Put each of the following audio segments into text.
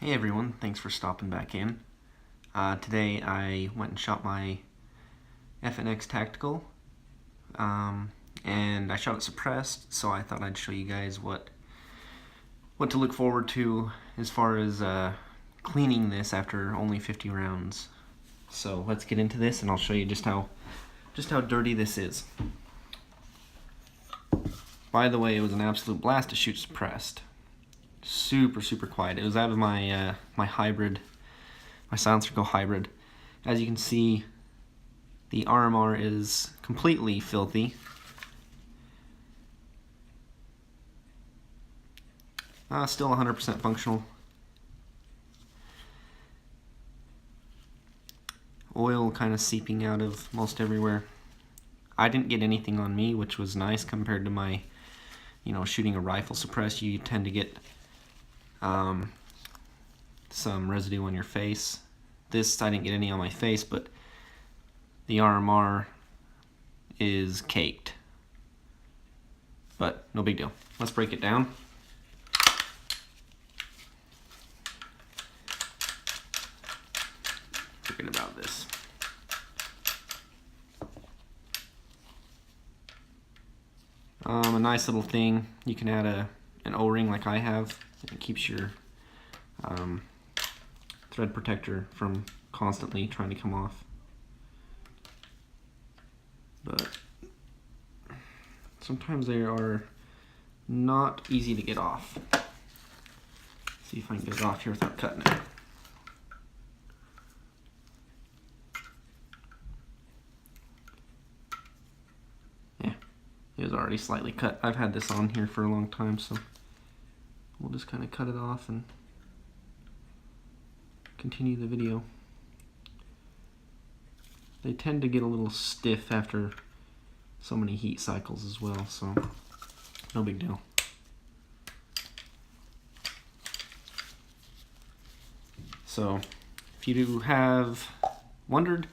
Hey everyone, thanks for stopping back in. Today I went and shot my FNX Tactical, and I shot it suppressed, so I thought I'd show you guys what to look forward to as far as cleaning this after only 50 rounds. So let's get into this and I'll show you just how dirty this is. By the way, it was an absolute blast to shoot suppressed. Super quiet. It was out of my my hybrid, my SilencerCo Hybrid. As you can see, the RMR is completely filthy. Still 100% functional. Oil kind of seeping out of most everywhere. I didn't get anything on me, which was nice compared to my, shooting a rifle suppressed. You tend to get some residue on your face. This, I didn't get any on my face, but the RMR is caked. But no big deal. Let's break it down. Forget about this. A nice little thing. You can add an O-ring like I have. It keeps your thread protector from constantly trying to come off. But sometimes they are not easy to get off. See if I can get it off here without cutting it. Yeah, it was already slightly cut. I've had this on here for a long time, so we'll just kind of cut it off and continue the video. They tend to get a little stiff after so many heat cycles as well, so no big deal. So if you have wondered,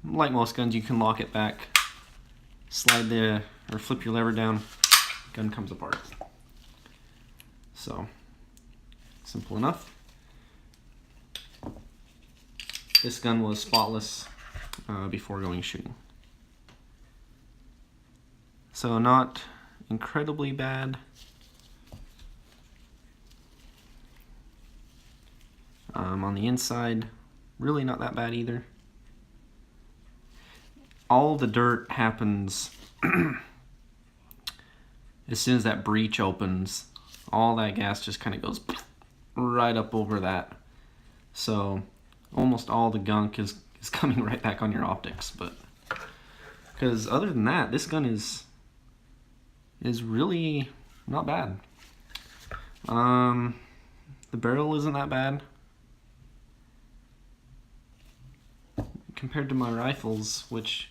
like most guns, you can lock it back, slide or flip your lever down, gun comes apart. So simple enough. This gun was spotless before going shooting. So not incredibly bad. On the inside, really not that bad either. All the dirt happens as soon as that breech opens. All that gas just kind of goes right up over that. So almost all the gunk is coming right back on your optics. But because other than that, this gun is really not bad. The barrel isn't that bad compared to my rifles, which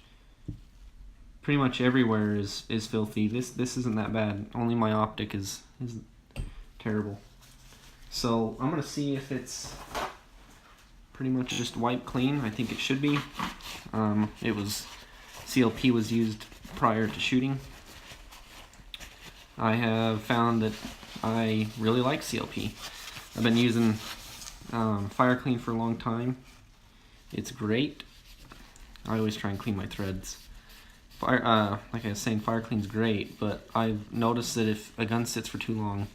pretty much everywhere is filthy. This isn't that bad. Only my optic is terrible. So I'm gonna see if it's pretty much just wiped clean. I think it should be. CLP was used prior to shooting. I have found that I really like CLP. I've been using Fire Clean for a long time. It's great. I always try and clean my threads. Like I was saying, Fire Clean's great, but I've noticed that if a gun sits for too long,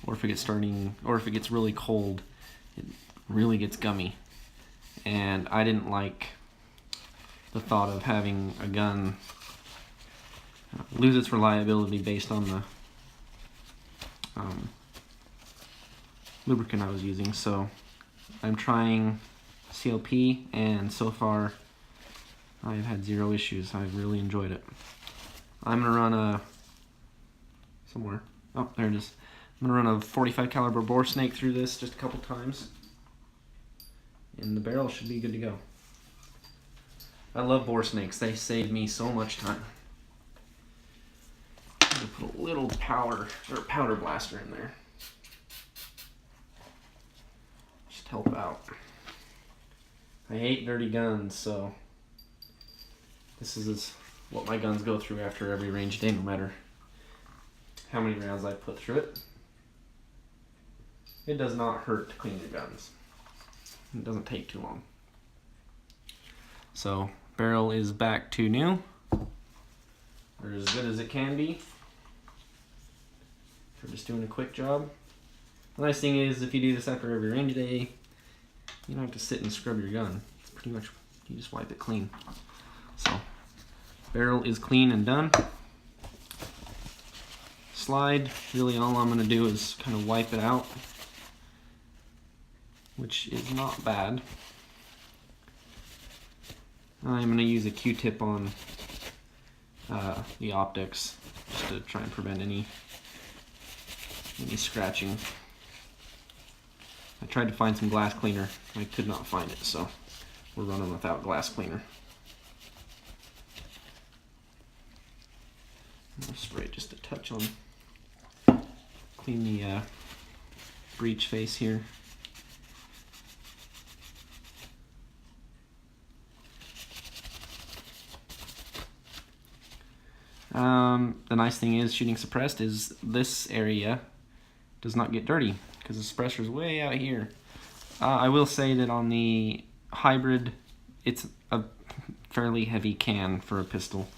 or if it gets really cold, it really gets gummy. And I didn't like the thought of having a gun lose its reliability based on the lubricant I was using. So I'm trying CLP, and so far I've had zero issues. I've really enjoyed it. I'm gonna run somewhere. Oh, there it is. I'm gonna run a 45 caliber bore snake through this just a couple times, and the barrel should be good to go. I love bore snakes. They save me so much time. I'm gonna put a little powder blaster in there. Just help out. I hate dirty guns, so this is what my guns go through after every range day, no matter how many rounds I put through it. It does not hurt to clean your guns. It doesn't take too long. So barrel is back to new, or as good as it can be for just doing a quick job. The nice thing is, if you do this after every range day, you don't have to sit and scrub your gun. It's pretty much, you just wipe it clean. So barrel is clean and done. Slide, really all I'm going to do is kind of wipe it out, which is not bad. I'm going to use a Q-tip on the optics just to try and prevent any scratching. I tried to find some glass cleaner. I could not find it, so we're running without glass cleaner. I'll spray just a touch on, clean the breech face here. The nice thing is, shooting suppressed, is this area does not get dirty because the suppressor is way out here. I will say that on the hybrid, it's a fairly heavy can for a pistol.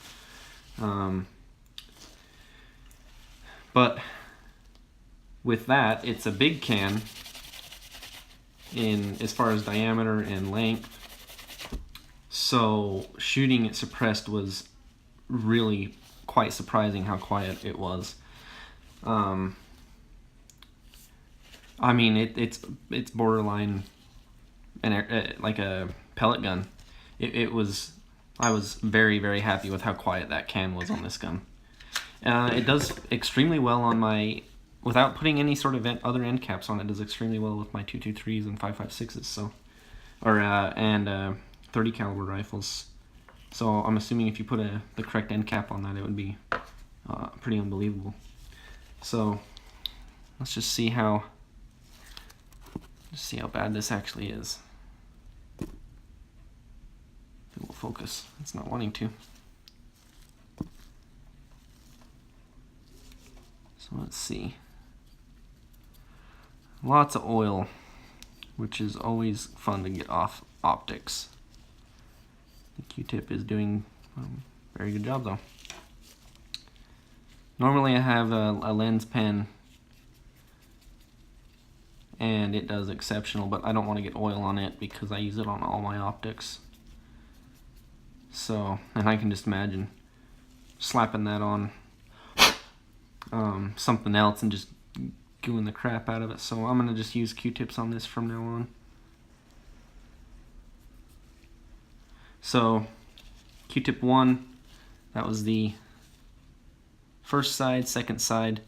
But with that, it's a big can in as far as diameter and length. So shooting it suppressed was really quite surprising how quiet it was. I mean, it's borderline like a pellet gun. I was very, very happy with how quiet that can was on this gun. It does extremely well on my, without putting any sort of other end caps on it, does extremely well with my 223s and 5.56s. So, and 30 caliber rifles. So I'm assuming if you put the correct end cap on that, it would be pretty unbelievable. So let's just see how bad this actually is. It will focus. It's not wanting to. So let's see. Lots of oil, which is always fun to get off optics. The Q-tip is doing a very good job though. Normally I have a lens pen and it does exceptional, but I don't want to get oil on it because I use it on all my optics. So, and I can just imagine slapping that on something else and just gooing the crap out of it. So I'm going to just use Q-tips on this from now on. So Q-tip 1, that was the first side. Second side,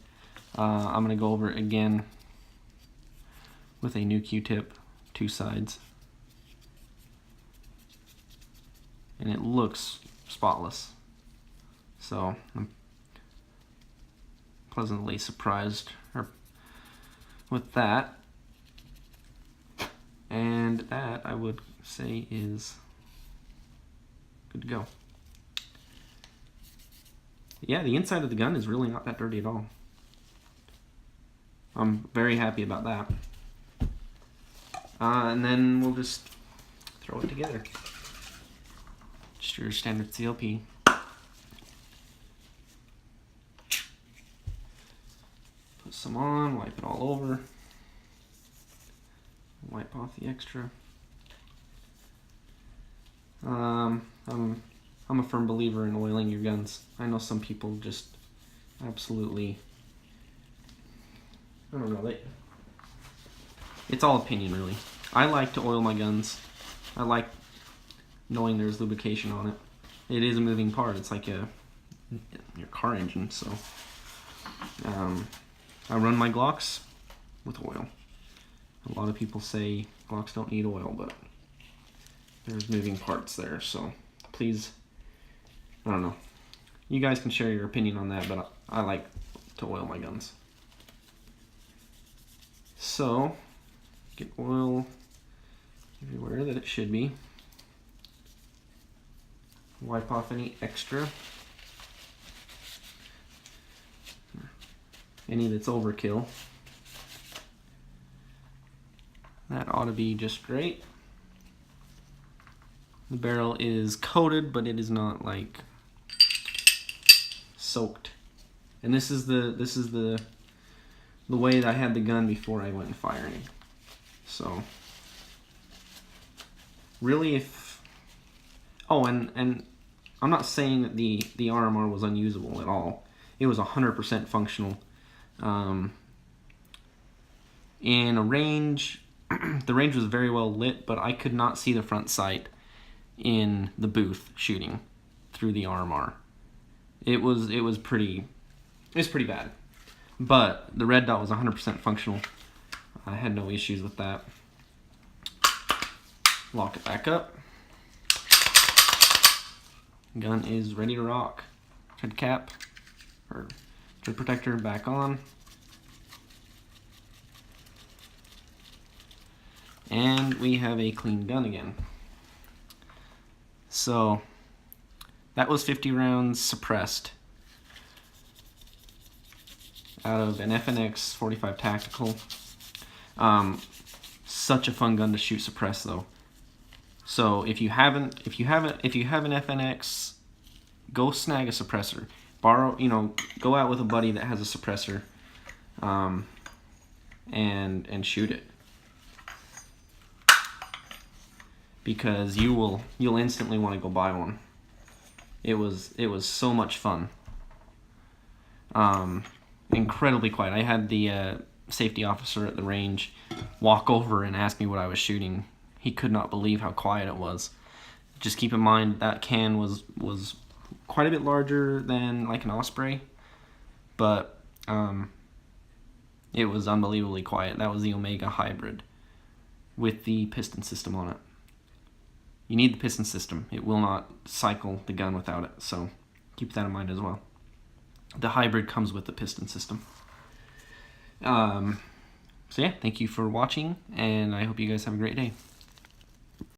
I'm going to go over it again with a new Q-tip, 2 sides. And it looks spotless. So I'm pleasantly surprised with that. And that, I would say, is good to go. Yeah, the inside of the gun is really not that dirty at all. I'm very happy about that. And then we'll just throw it together. Just your standard CLP. Put some on, wipe it all over. Wipe off the extra. I'm a firm believer in oiling your guns. I know some people just absolutely, I don't know, it's all opinion really. I like to oil my guns. I like knowing there's lubrication on it. It is a moving part. It's like your car engine. So I run my Glocks with oil. A lot of people say Glocks don't need oil, but there's moving parts there. So please, I don't know. You guys can share your opinion on that, but I like to oil my guns. So get oil everywhere that it should be. Wipe off any extra. Any that's overkill. That ought to be just great. The barrel is coated, but it is not like soaked. And this is the way that I had the gun before I went firing. So really, if and I'm not saying that the RMR was unusable at all. It was 100% functional. In a range, the range was very well lit, but I could not see the front sight in the booth shooting through the RMR. It was pretty bad. But the red dot was 100% functional. I had no issues with that. Lock it back up. Gun is ready to rock. Tread cap or tread protector back on. And we have a clean gun again. So that was 50 rounds suppressed out of an FNX-45 Tactical. Such a fun gun to shoot suppressed though. So if you have an FNX, go snag a suppressor. Go out with a buddy that has a suppressor, and shoot it. Because you'll instantly want to go buy one. It was so much fun. Incredibly quiet. I had the safety officer at the range walk over and ask me what I was shooting. He could not believe how quiet it was. Just keep in mind that can was quite a bit larger than like an Osprey, but it was unbelievably quiet. That was the Omega Hybrid with the piston system on it. You need the piston system. It will not cycle the gun without it, so keep that in mind as well. The Hybrid comes with the piston system. So yeah, thank you for watching, and I hope you guys have a great day.